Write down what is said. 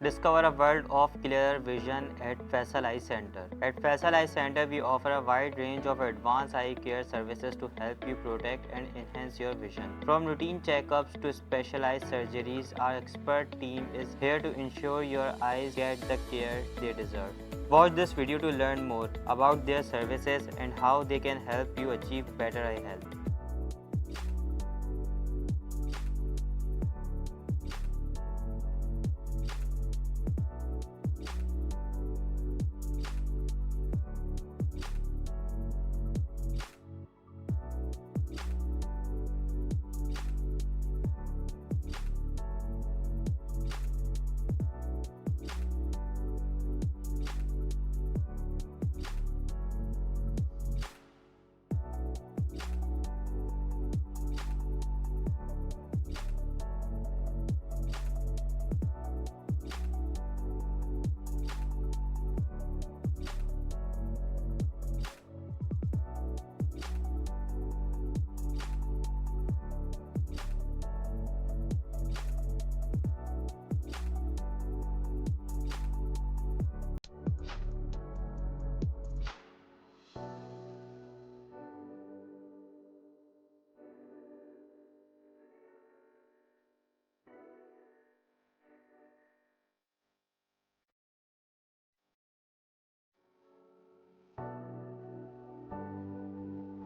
Discover a world of clearer vision at Faisal Eye Centre. At Faisal Eye Centre, we offer a wide range of advanced eye care services to help you protect and enhance your vision. From routine checkups to specialized surgeries, our expert team is here to ensure your eyes get the care they deserve. Watch this video to learn more about their services and how they can help you achieve better eye health.